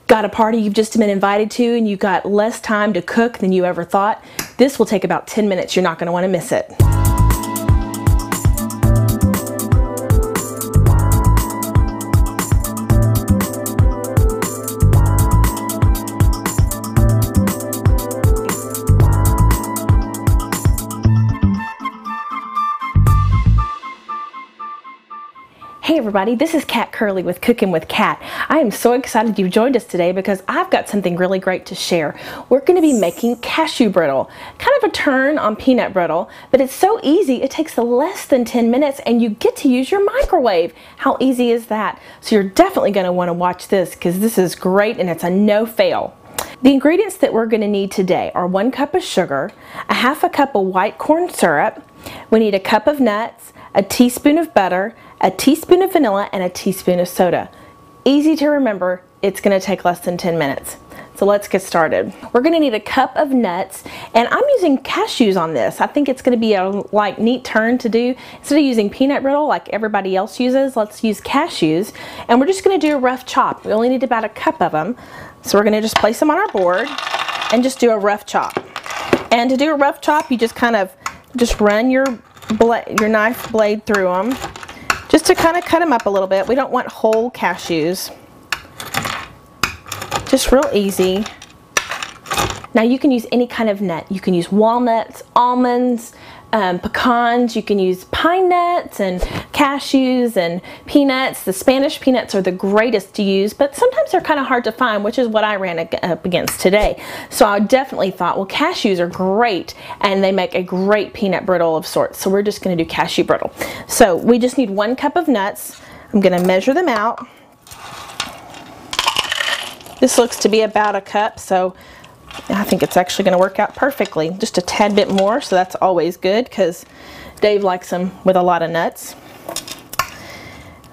got a party you've just been invited to and you've got less time to cook than you ever thought, this will take about 10 minutes. You're not going to want to miss it. Hey everybody, this is Kat Curlee with Cooking with Kat. I am so excited you've joined us today because I've got something really great to share. We're going to be making cashew brittle, kind of a turn on peanut brittle, but it's so easy. It takes less than 10 minutes and you get to use your microwave. How easy is that? So you're definitely going to want to watch this because this is great and it's a no fail. The ingredients that we're going to need today are 1 cup of sugar, a half a cup of white corn syrup, we need a cup of nuts, a teaspoon of butter, a teaspoon of vanilla, and a teaspoon of soda. Easy to remember, it's going to take less than 10 minutes. So let's get started. We're going to need a cup of nuts, and I'm using cashews on this. I think it's going to be a neat turn to do. Instead of using peanut brittle like everybody else uses, let's use cashews, and we're just going to do a rough chop. We only need about a cup of them, so we're going to just place them on our board and just do a rough chop. And to do a rough chop, you just kind of run your knife blade through them, just to kind of cut them up a little bit. We don't want whole cashews. Just real easy. Now you can use any kind of nut. You can use walnuts, almonds, pecans. You can use pine nuts and cashews and peanuts. The Spanish peanuts are the greatest to use, but sometimes they're kind of hard to find, which is what I ran up against today. So I definitely thought, well, cashews are great and they make a great peanut brittle of sorts. So we're just going to do cashew brittle. So we just need 1 cup of nuts. I'm going to measure them out. This looks to be about a cup, so I think it's actually going to work out perfectly. Just a tad bit more, so that's always good because Dave likes them with a lot of nuts.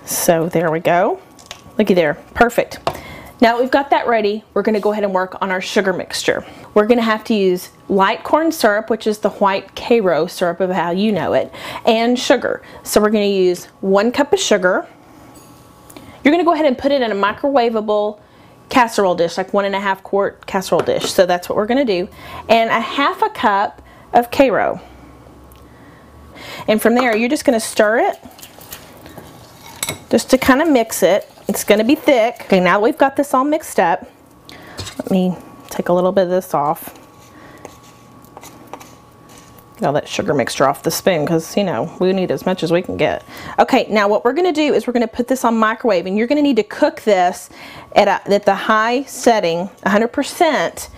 So there we go. Looky there, perfect. Now that we've got that ready, we're going to go ahead and work on our sugar mixture. We're going to have to use light corn syrup, which is the white Karo syrup of how you know it, and sugar. So we're going to use 1 cup of sugar. You're going to go ahead and put it in a microwavable casserole dish, like 1.5 quart casserole dish. So that's what we're going to do. And a half a cup of Karo. And from there, you're just going to stir it just to kind of mix it. It's going to be thick. Okay, now we've got this all mixed up. Let me take a little bit of this off. Get all that sugar mixture off the spoon because, you know, we need as much as we can get. Okay, now what we're going to do is we're going to put this on microwave, and you're going to need to cook this at the high setting, 100%,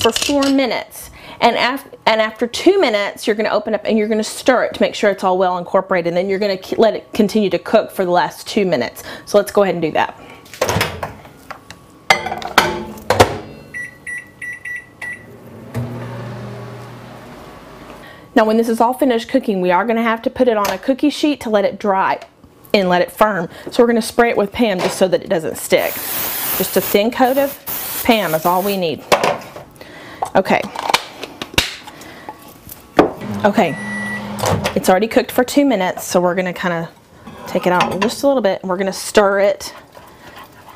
for 4 minutes. And after 2 minutes, you're going to open up and you're going to stir it to make sure it's all well incorporated. And then you're going to let it continue to cook for the last 2 minutes. So let's go ahead and do that. Now when this is all finished cooking, we are going to have to put it on a cookie sheet to let it dry and let it firm. So we're going to spray it with Pam just so that it doesn't stick. Just a thin coat of Pam is all we need. Okay. Okay. It's already cooked for 2 minutes, so we're going to kind of take it out just a little bit, and we're going to stir it.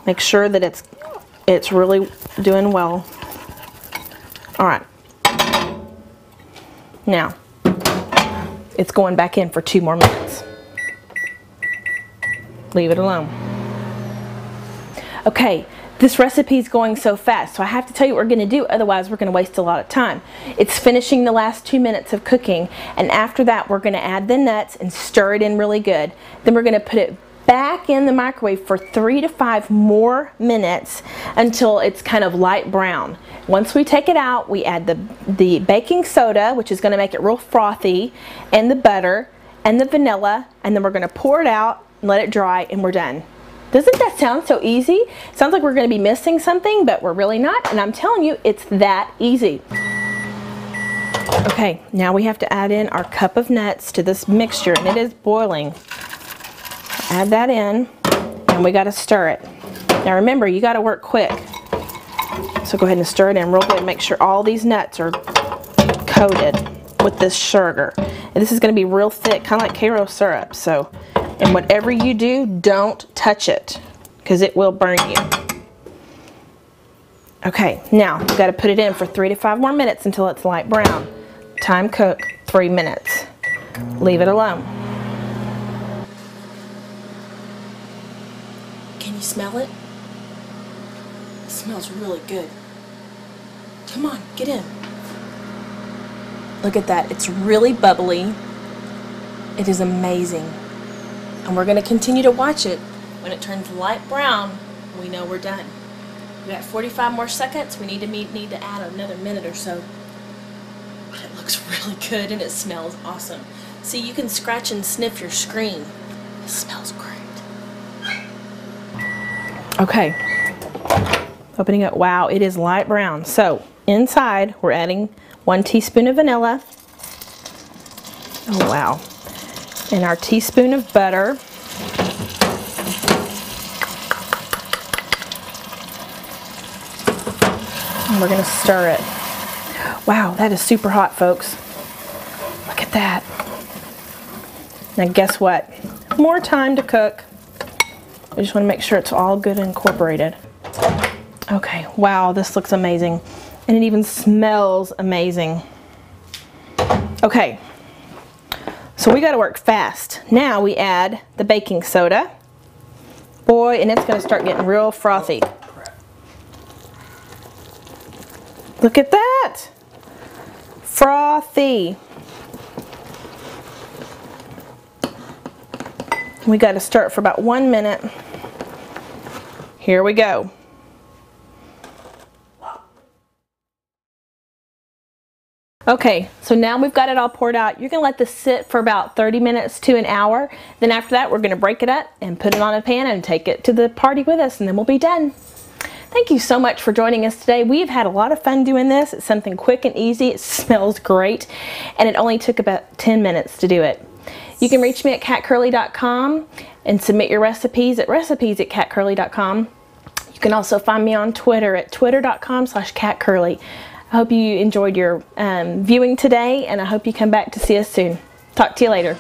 Make sure that it's really doing well. All right. Now, it's going back in for 2 more minutes. Leave it alone. Okay, this recipe is going so fast, so I have to tell you what we're going to do, otherwise we're going to waste a lot of time. It's finishing the last 2 minutes of cooking, and after that we're going to add the nuts and stir it in really good. Then we're going to put it back in the microwave for 3 to 5 more minutes until it's kind of light brown. Once we take it out, we add the baking soda, which is going to make it real frothy, and the butter and the vanilla, and then we're going to pour it out and let it dry, and we're done. Doesn't that sound so easy? Sounds like we're going to be missing something, but we're really not, and I'm telling you, it's that easy. Okay, now we have to add in our cup of nuts to this mixture, and it is boiling. Add that in, and we got to stir it. Now remember, you got to work quick. So go ahead and stir it in real good and make sure all these nuts are coated with this sugar. And this is going to be real thick, kind of like Karo syrup. So, and whatever you do, don't touch it because it will burn you. Okay, now we've got to put it in for 3 to 5 more minutes until it's light brown. Time cook 3 minutes. Leave it alone. Can you smell it? It smells really good. Come on, get in. Look at that, it's really bubbly. It is amazing. And we're gonna continue to watch it. When it turns light brown, we know we're done. We got 45 more seconds. We need to add another minute or so. But it looks really good and it smells awesome. See, you can scratch and sniff your screen. It smells great. Okay, opening up. Wow, it is light brown. So inside, we're adding 1 teaspoon of vanilla. Oh wow. And our teaspoon of butter. And we're gonna stir it. Wow, that is super hot, folks. Look at that. Now guess what? More time to cook. I just want to make sure it's all good and incorporated. Okay, wow, this looks amazing. And it even smells amazing. Okay, so we got to work fast. Now we add the baking soda. Boy, and it's going to start getting real frothy. Look at that! Frothy. We got to stir it for about 1 minute. Here we go. Okay, so now we've got it all poured out. You're gonna let this sit for about 30 minutes to an hour. Then after that, we're gonna break it up and put it on a pan and take it to the party with us, and then we'll be done. Thank you so much for joining us today. We've had a lot of fun doing this. It's something quick and easy. It smells great, and it only took about 10 minutes to do it. You can reach me at catcurlee.com and submit your recipes at recipes@catcurlee.com. You can also find me on Twitter at twitter.com/catcurlee. I hope you enjoyed your viewing today, and I hope you come back to see us soon. Talk to you later.